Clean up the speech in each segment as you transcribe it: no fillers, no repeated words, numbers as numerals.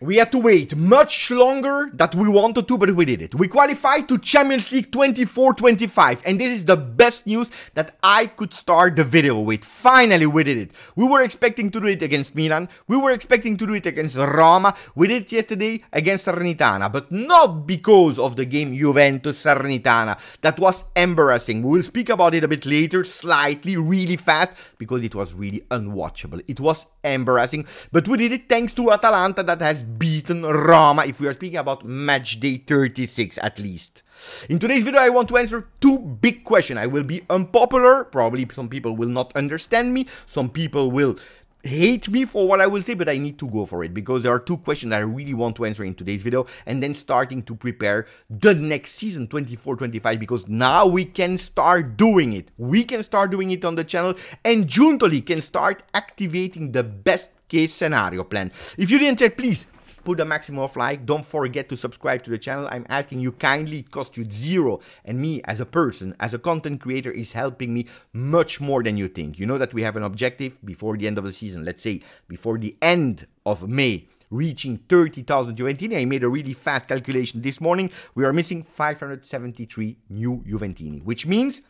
We had to wait much longer than we wanted to, but we did it. We qualified to Champions League 24-25, and this is the best news that I could start the video with. Finally, we did it. We were expecting to do it against Milan. We were expecting to do it against Roma. We did it yesterday against Salernitana, but not because of the game Juventus-Salernitana. That was embarrassing. We will speak about it a bit later, slightly, really fast, because it was really unwatchable. It was embarrassing, but we did it thanks to Atalanta that has beaten Roma, if we are speaking about match day 36 at least. In today's video, I want to answer two big questions. I will be unpopular, probably some people will not understand me, some people will hate me for what I will say, but I need to go for it, because there are two questions that I really want to answer in today's video, and then starting to prepare the next season, 24-25, because now we can start doing it. We can start doing it on the channel, and Juntoli can start activating the best case scenario plan. If you didn't check, please put a maximum of like. Don't forget to subscribe to the channel. I'm asking you kindly. It costs you zero, and me as a person, as a content creator, is helping me much more than you think. You know that we have an objective before the end of the season, let's say before the end of May, reaching 30,000 Juventini. I made a really fast calculation this morning. We are missing 573 new Juventini, which means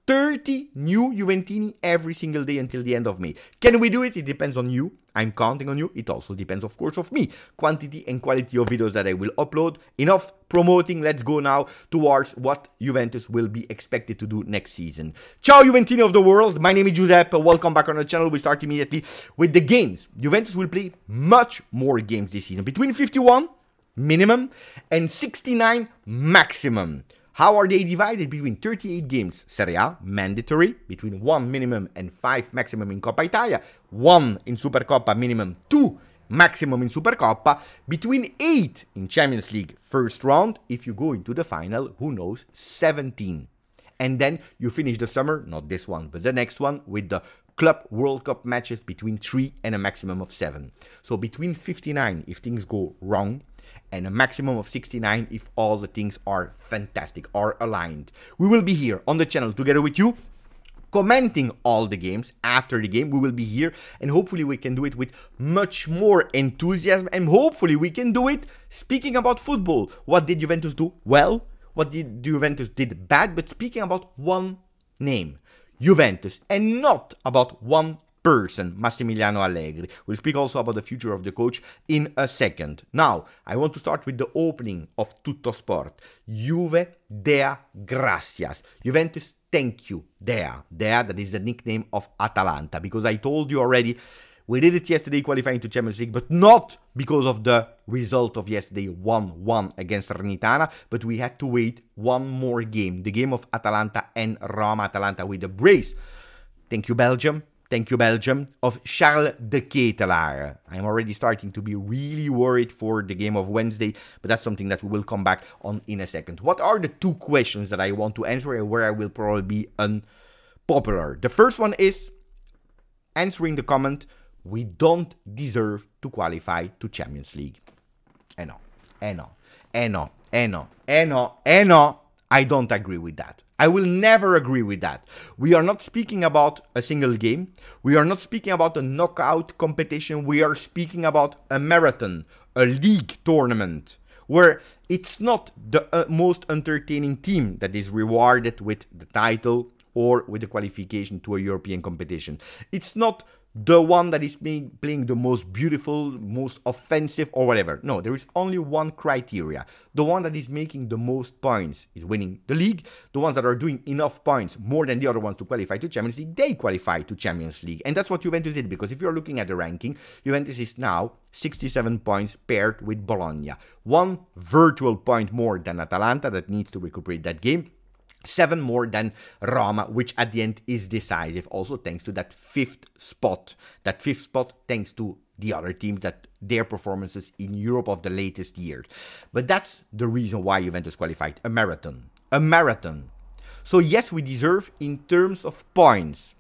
30 new Juventini every single day until the end of May. Can we do it? It depends on you. I'm counting on you. It also depends, of course, of me. Quantity and quality of videos that I will upload. Enough promoting. Let's go now towards what Juventus will be expected to do next season. Ciao Juventini of the world. My name is Giuseppe. Welcome back on the channel. We start immediately with the games. Juventus will play much more games this season. Between 51 minimum and 69 maximum. How are they divided? Between 38 games, Serie A, mandatory, between 1 minimum and 5 maximum in Coppa Italia, 1 in Supercoppa minimum, 2 maximum in Supercoppa, between 8 in Champions League first round, if you go into the final, who knows, 17. And then you finish the summer, not this one, but the next one, with the Club World Cup matches between 3 and a maximum of 7. So between 59 if things go wrong, and a maximum of 69 if all the things are fantastic, are aligned. We will be here on the channel together with you, commenting all the games. After the game, we will be here, and hopefully we can do it with much more enthusiasm, and hopefully we can do it speaking about football. What did Juventus do well? What did Juventus did bad? But speaking about one name, Juventus, and not about one person, Massimiliano Allegri. We'll speak also about the future of the coach in a second. Now, I want to start with the opening of Tutto Sport. Juve Dea Gracias. Juventus, thank you. Dea, that is the nickname of Atalanta, because I told you already, we did it yesterday qualifying to Champions League, but not because of the result of yesterday 1-1 against Salernitana, but we had to wait one more game, the game of Atalanta and Roma. Atalanta with a brace. Thank you, Belgium. Thank you, Belgium, of Charles de Ketelaar. I'm already starting to be really worried for the game of Wednesday, but that's something that we will come back on in a second. What are the two questions that I want to answer and where I will probably be unpopular? The first one is answering the comment, we don't deserve to qualify to Champions League. I don't agree with that. I will never agree with that. We are not speaking about a single game. We are not speaking about a knockout competition. We are speaking about a marathon, a league tournament, where it's not the most entertaining team that is rewarded with the title or with the qualification to a European competition. It's not the one that is playing the most beautiful, most offensive or whatever. No, there is only one criteria. The one that is making the most points is winning the league. The ones that are doing enough points, more than the other ones to qualify to Champions League, they qualify to Champions League. And that's what Juventus did, because if you're looking at the ranking, Juventus is now 67 points paired with Bologna. 1 virtual point more than Atalanta that needs to recuperate that game. 7 more than Roma, which at the end is decisive, also thanks to that 5th spot. That 5th spot thanks to the other teams, that their performances in Europe of the latest years. But that's the reason why Juventus qualified. A marathon. A marathon. So yes, we deserve in terms of points,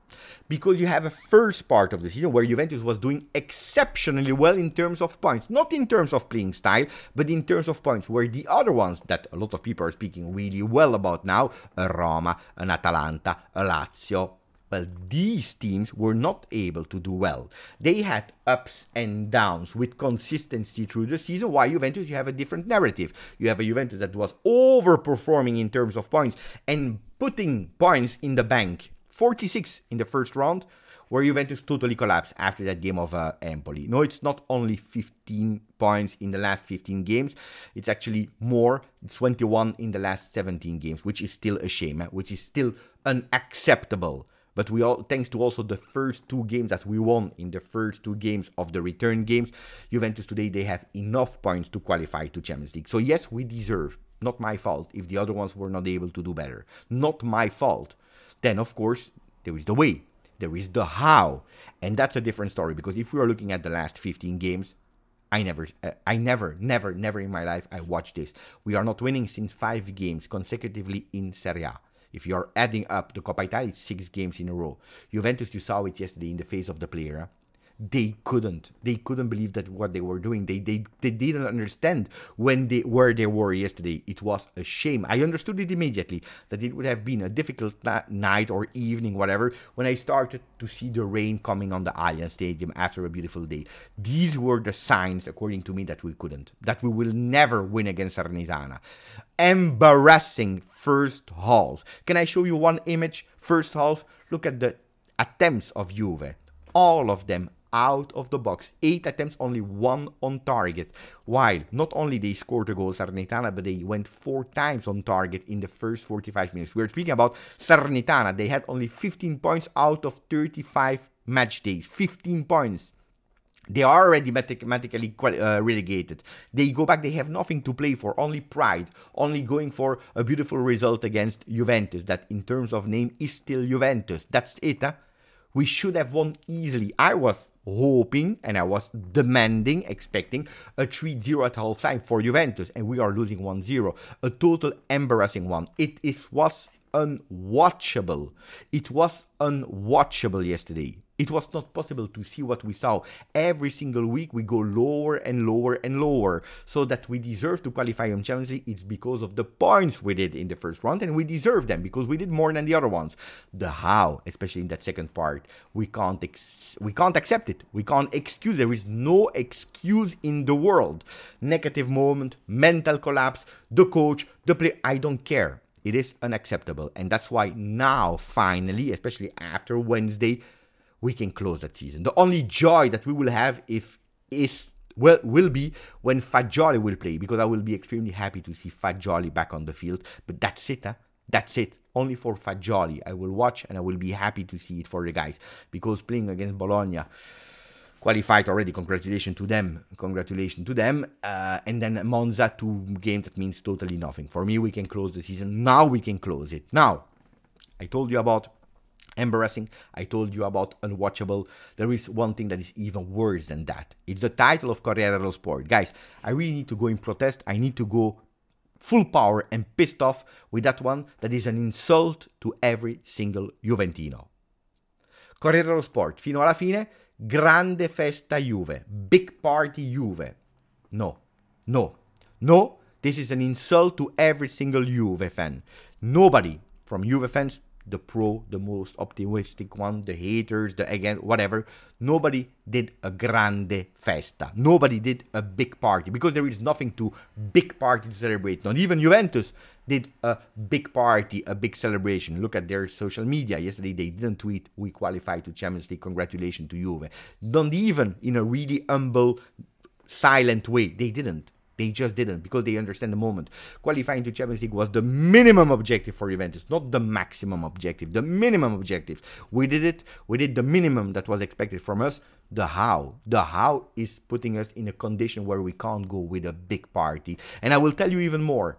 because you have a first part of the season where Juventus was doing exceptionally well in terms of points. Not in terms of playing style, but in terms of points, where the other ones that a lot of people are speaking really well about now, a Roma, an Atalanta, a Lazio, Well, these teams were not able to do well. They had ups and downs with consistency through the season. While Juventus, you have a different narrative. You have a Juventus that was overperforming in terms of points and putting points in the bank. 46 in the first round, where Juventus totally collapsed after that game of Empoli. No, it's not only 15 points in the last 15 games. It's actually more. It's 21 in the last 17 games, which is still a shame, which is still unacceptable. But we all, thanks to also the first 2 games that we won in the first 2 games of the return games, Juventus today, they have enough points to qualify to Champions League. So yes, we deserve, not my fault, if the other ones were not able to do better. Not my fault. Then, of course, there is the way. There is the how. And that's a different story, because if we are looking at the last 15 games, I never in my life I watched this. We are not winning since 5 games consecutively in Serie A. If you are adding up the Coppa Italia, it's 6 games in a row. Juventus, you saw it yesterday in the face of the player. They couldn't believe that what they were doing. They didn't understand where they were yesterday. It was a shame. I understood it immediately that it would have been a difficult night or evening, whatever, when I started to see the rain coming on the Allianz Stadium after a beautiful day. These were the signs, according to me, that we couldn't, that we will never win against Salernitana. Embarrassing first halves. Can I show you one image? First half, look at the attempts of Juve. All of them out of the box. 8 attempts, only 1 on target. While not only they scored a goal, Salernitana, but they went 4 times on target in the first 45 minutes. We're speaking about Salernitana. They had only 15 points out of 35 match days. 15 points. They are already mathematically relegated. They go back, they have nothing to play for, only pride, only going for a beautiful result against Juventus, that in terms of name is still Juventus. That's it. We should have won easily. I was hoping and I was demanding, expecting a 3-0 at halftime for Juventus, and we are losing 1-0. A total embarrassing one. It was unwatchable. It was unwatchable yesterday. It was not possible to see what we saw. Every single week we go lower and lower and lower. So that we deserve to qualify in Champions League, it's because of the points we did in the first round, and we deserve them because we did more than the other ones. The how, especially in that second part, we can't accept it. We can't excuse. There is no excuse in the world. Negative moment, mental collapse, the coach, the player, I don't care. It is unacceptable. And that's why now, finally, especially after Wednesday, we can close that season. The only joy that we will have will be when Fagioli will play, because I will be extremely happy to see Fagioli back on the field. But that's it, That's it. Only for Fagioli. I will watch and I will be happy to see it for the guys, because playing against Bologna, qualified already, congratulations to them. And then Monza, 2 games, that means totally nothing. For me, we can close the season. Now we can close it. Now, I told you about embarrassing. I told you about unwatchable. There is one thing that is even worse than that. It's the title of Corriere dello Sport. Guys, I really need to go in protest. I need to go full power and pissed off with that one. That is an insult to every single Juventino. Corriere dello Sport, fino alla fine, grande festa Juve, big party Juve. No, no, no. This is an insult to every single Juve fan. Nobody from Juve fans, the pro, the most optimistic one, the haters, the again, whatever, nobody did a grande festa. Nobody did a big party, because there is nothing to big party to celebrate. Not even Juventus did a big party, a big celebration. Look at their social media. Yesterday they didn't tweet, "We qualified to Champions League, congratulations to Juve." Not even in a really humble, silent way. They didn't. They just didn't, because they understand the moment. Qualifying to Champions League was the minimum objective for Juventus, not the maximum objective, the minimum objective. We did it. We did the minimum that was expected from us. The how is putting us in a condition where we can't go with a big party. And I will tell you even more.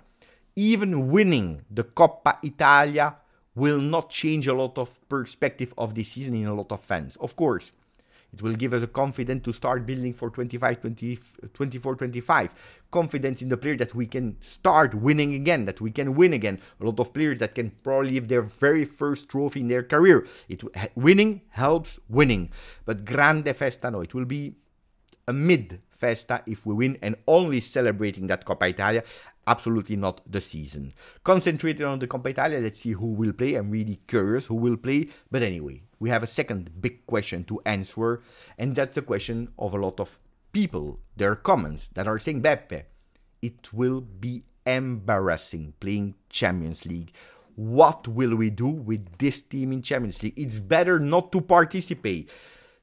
Even winning the Coppa Italia will not change a lot of perspective of this season in a lot of fans. Of course, it will give us a confidence to start building for 24-25. Confidence in the player that we can start winning again, that we can win again. A lot of players that can probably have their very first trophy in their career. Winning helps winning. But grande festa, no, it will be a mid festa if we win and only celebrating that Coppa Italia. Absolutely not the season. Concentrated on the Coppa Italia, let's see who will play. I'm really curious who will play. But anyway, we have a second big question to answer, and that's a question of a lot of people, their comments that are saying, Beppe, it will be embarrassing playing Champions League. What will we do with this team in Champions League? It's better not to participate.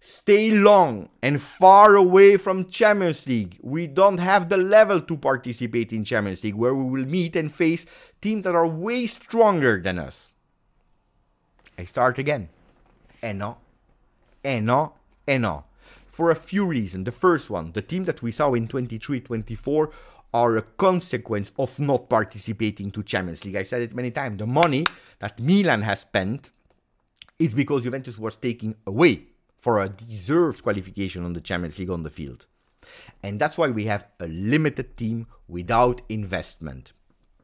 Stay long and far away from Champions League. We don't have the level to participate in Champions League, where we will meet and face teams that are way stronger than us. I start again. No. For a few reasons. The first one, the team that we saw in 23-24 are a consequence of not participating to Champions League. I said it many times. The money that Milan has spent is because Juventus was taking away for a deserved qualification on the Champions League on the field. And that's why we have a limited team without investment.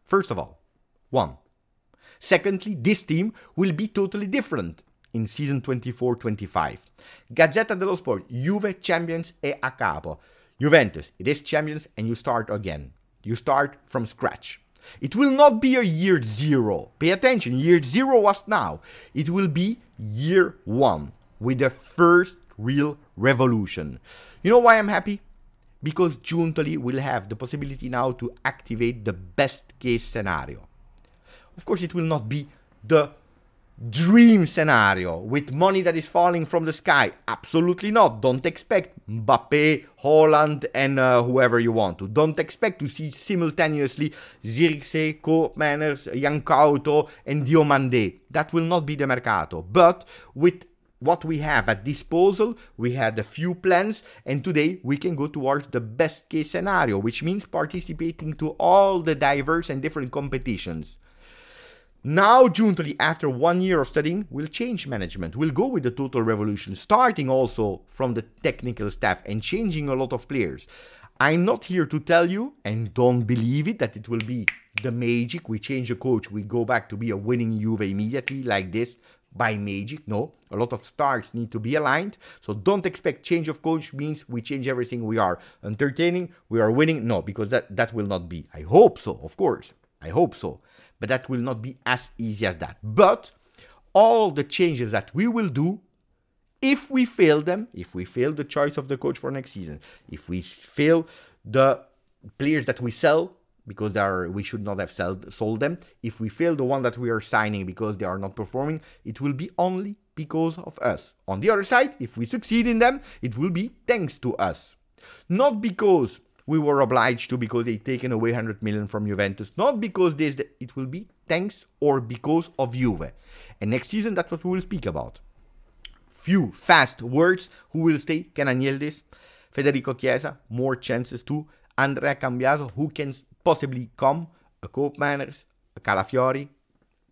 First of all, one. Secondly, this team will be totally different in season 24-25. Gazzetta dello Sport, Juve champions e a capo. Juventus, it is champions and you start again. You start from scratch. It will not be a year zero. Pay attention, year zero was now. It will be year one, with the first real revolution. You know why I'm happy? Because Giuntoli will have the possibility now to activate the best case scenario. Of course, it will not be the dream scenario with money that is falling from the sky. Absolutely not. Don't expect Mbappe, Haaland and whoever you want to. Don't expect to see simultaneously Zirkzee, Koopmeiners, Jankauto and Diomande. That will not be the mercato. But with what we have at disposal, we had a few plans, and today we can go towards the best case scenario, which means participating to all the diverse and different competitions. Now Giuntoli, after 1 year of studying, will change management, will go with the total revolution, starting also from the technical staff and changing a lot of players. I'm not here to tell you, and don't believe it, that it will be the magic. We change a coach, we go back to be a winning Juve immediately like this, by magic. No, a lot of stars need to be aligned. So don't expect change of coach means we change everything. We are entertaining, we are winning. No, because that will not be. I hope so, of course. I hope so. But that will not be as easy as that. But all the changes that we will do, if we fail them, if we fail the choice of the coach for next season, if we fail the players that we sell, because we should not have sold them. If we fail the one that we are signing because they are not performing, it will be only because of us. On the other side, if we succeed in them, it will be thanks to us. Not because we were obliged to, because they taken away 100 million from Juventus. Not because it will be thanks or because of Juve. And next season, that's what we will speak about. Few fast words. Who will stay? Ken Agnellis, Federico Chiesa, more chances too. Andrea Cambiaso, who can possibly come, a Koopmeiners, a Calafiori,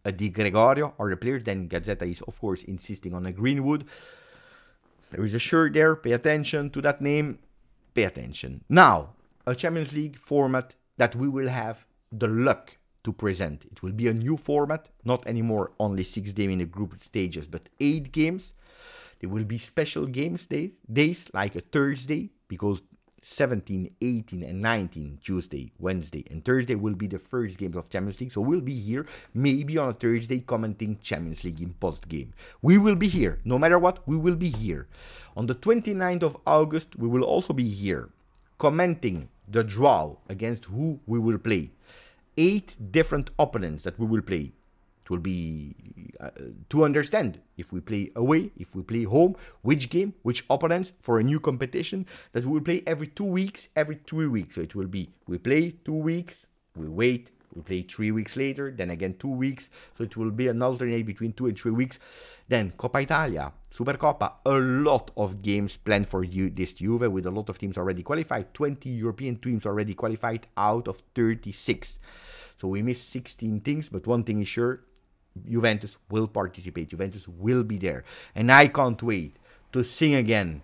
a Di Gregorio, or the players. Then Gazzetta is, of course, insisting on a Greenwood. There is a shirt there. Pay attention to that name. Pay attention. Now, a Champions League format that we will have the luck to present. It will be a new format, not anymore only 6 games in the group stages, but 8 games. There will be special games days like a Thursday, because 17, 18 and 19, Tuesday, Wednesday and Thursday will be the first games of Champions League. So we'll be here maybe on a Thursday commenting Champions League in post-game. We will be here. No matter what, we will be here. On the 29th of August, we will also be here commenting the draw against who we will play. 8 different opponents that we will play. It will be to understand if we play away, if we play home, which game, which opponents for a new competition that we will play every 2 weeks, every 3 weeks. So it will be, we play 2 weeks, we wait, we play 3 weeks later, then again 2 weeks. So it will be an alternate between 2 and 3 weeks. Then Coppa Italia, Supercoppa, a lot of games planned for this Juve with a lot of teams already qualified. 20 European teams already qualified out of 36. So we missed 16 things, but one thing is sure, Juventus will participate. Juventus will be there. And I can't wait to sing again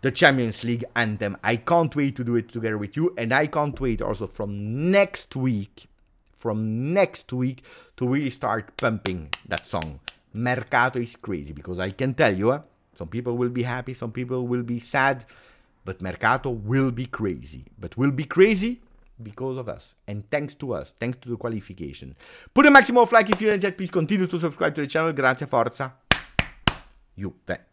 the Champions League anthem. I can't wait to do it together with you. And I can't wait also from next week to really start pumping that song. Mercato is crazy, because I can tell you, some people will be happy, some people will be sad. but Mercato will be crazy. But will be crazy because of us, and thanks to us, thanks to the qualification. Put a maximum of like if you enjoyed, please continue to subscribe to the channel. Grazie, forza, Juve.